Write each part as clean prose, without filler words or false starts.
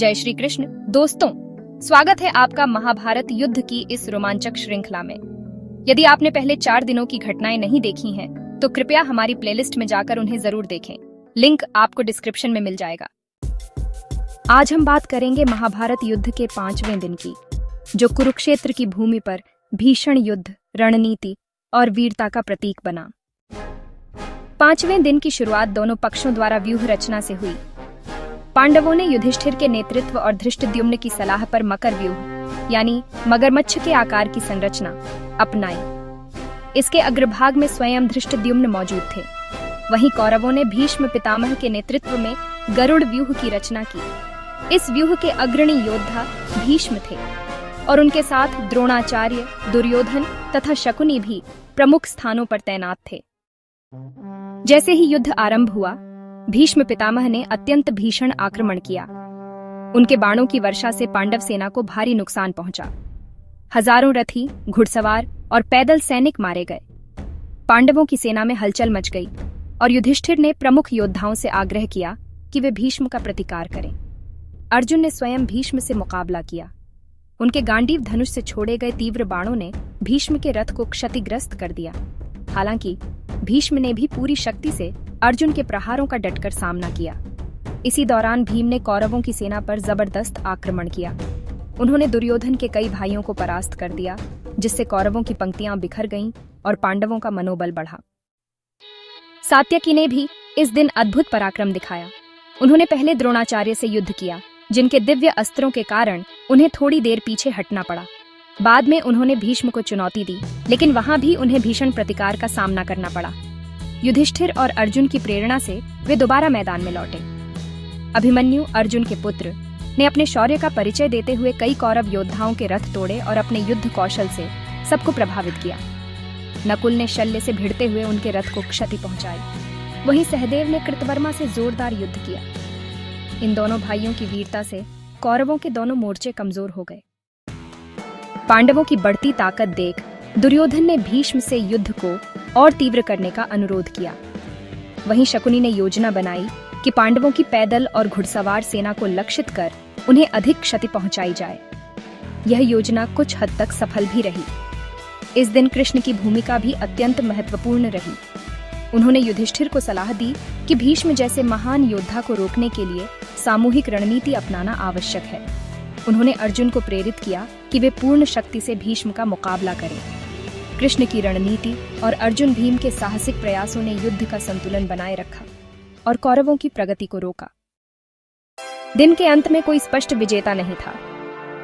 जय श्री कृष्ण। दोस्तों, स्वागत है आपका महाभारत युद्ध की इस रोमांचक श्रृंखला में। यदि आपने पहले 4 दिनों की घटनाएं नहीं देखी हैं, तो कृपया हमारी प्लेलिस्ट में जाकर उन्हें जरूर देखें। लिंक आपको डिस्क्रिप्शन में मिल जाएगा। आज हम बात करेंगे महाभारत युद्ध के 5वें दिन की, जो कुरुक्षेत्र की भूमि पर भीषण युद्ध, रणनीति और वीरता का प्रतीक बना। 5वें दिन की शुरुआत दोनों पक्षों द्वारा व्यूह रचना से हुई। पांडवों ने युधिष्ठिर के नेतृत्व और धृष्टद्युम्न की सलाह पर मकर व्यूह यानी मगरमच्छ के आकार की संरचना अपनाई। इसके अग्रभाग में स्वयं धृष्टद्युम्न मौजूद थे। वहीं कौरवों ने भीष्म पितामह के नेतृत्व में गरुड़ व्यूह की रचना की। इस व्यूह के अग्रणी योद्धा भीष्म थे और उनके साथ द्रोणाचार्य, दुर्योधन तथा शकुनी भी प्रमुख स्थानों पर तैनात थे। जैसे ही युद्ध आरंभ हुआ, भीष्म पितामह ने अत्यंत भीषण आक्रमण किया। उनके बाणों की वर्षा से पांडव सेना को भारी नुकसान पहुंचा। हजारों रथी, घुड़सवार और पैदल सैनिक मारे गए। पांडवों की सेना में हलचल मच गई और युधिष्ठिर ने प्रमुख योद्धाओं से आग्रह किया कि वे भीष्म का प्रतिकार करें। अर्जुन ने स्वयं भीष्म से मुकाबला किया। उनके गांडीव धनुष से छोड़े गए तीव्र बाणों ने भीष्म के रथ को क्षतिग्रस्त कर दिया। हालांकि भीष्म ने भी पूरी शक्ति से अर्जुन के प्रहारों का डटकर सामना किया। इसी दौरान भीम ने कौरवों की सेना पर जबरदस्त आक्रमण किया। उन्होंने दुर्योधन के कई भाइयों को परास्त कर दिया, जिससे कौरवों की पंक्तियां बिखर गईं और पांडवों का मनोबल बढ़ा। सात्यकी ने भी इस दिन अद्भुत पराक्रम दिखाया। उन्होंने पहले द्रोणाचार्य से युद्ध किया, जिनके दिव्य अस्त्रों के कारण उन्हें थोड़ी देर पीछे हटना पड़ा। बाद में उन्होंने भीष्म को चुनौती दी, लेकिन वहां भी उन्हें भीषण प्रतिकार का सामना करना पड़ा। युधिष्ठिर और अर्जुन की प्रेरणा से वे दोबारा मैदान में लौटे। अभिमन्यु, अर्जुन के पुत्र, ने अपने शौर्य का परिचय देते हुए कई कौरव योद्धाओं के रथ तोड़े और अपने युद्ध कौशल से सबको प्रभावित किया। नकुल ने शल्य से भिड़ते हुए उनके रथ को क्षति पहुंचाई। वहीं सहदेव ने कृतवर्मा से जोरदार युद्ध किया। इन दोनों भाइयों की वीरता से कौरवों के दोनों मोर्चे कमजोर हो गए। पांडवों की बढ़ती ताकत देख दुर्योधन ने भीष्म से युद्ध को और तीव्र करने का अनुरोध किया। वहीं शकुनी ने योजना बनाई कि पांडवों की पैदल और घुड़सवार सेना को लक्षित कर उन्हें अधिक क्षति पहुंचाई जाए। यह योजना कुछ हद तक सफल भी रही। इस दिन कृष्ण की भूमिका भी अत्यंत महत्वपूर्ण रही। उन्होंने युधिष्ठिर को सलाह दी कि भीष्म जैसे महान योद्धा को रोकने के लिए सामूहिक रणनीति अपनाना आवश्यक है। उन्होंने अर्जुन को प्रेरित किया कि वे पूर्ण शक्ति से भीष्म का मुकाबला करें। कृष्ण की रणनीति और अर्जुन भीम के साहसिक प्रयासों ने युद्ध का संतुलन बनाए रखा और कौरवों की प्रगति को रोका। दिन के अंत में कोई स्पष्ट विजेता नहीं था।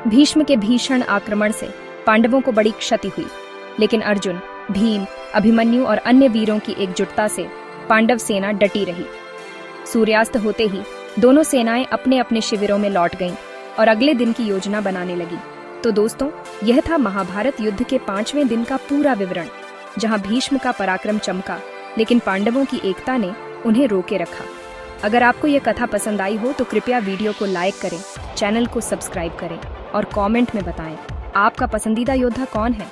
भीष्म के भीषण आक्रमण से पांडवों को बड़ी क्षति हुई, लेकिन अर्जुन, भीम, अभिमन्यु और अन्य वीरों की एकजुटता से पांडव सेना डटी रही। सूर्यास्त होते ही दोनों सेनाएं अपने अपने शिविरों में लौट गईं और अगले दिन की योजना बनाने लगी। तो दोस्तों, यह था महाभारत युद्ध के 5वें दिन का पूरा विवरण, जहां भीष्म का पराक्रम चमका, लेकिन पांडवों की एकता ने उन्हें रोके रखा। अगर आपको यह कथा पसंद आई हो तो कृपया वीडियो को लाइक करें, चैनल को सब्सक्राइब करें और कमेंट में बताएं आपका पसंदीदा योद्धा कौन है।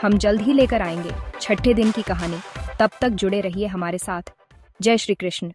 हम जल्द ही लेकर आएंगे 6ठे दिन की कहानी। तब तक जुड़े रहिए हमारे साथ। जय श्री कृष्ण।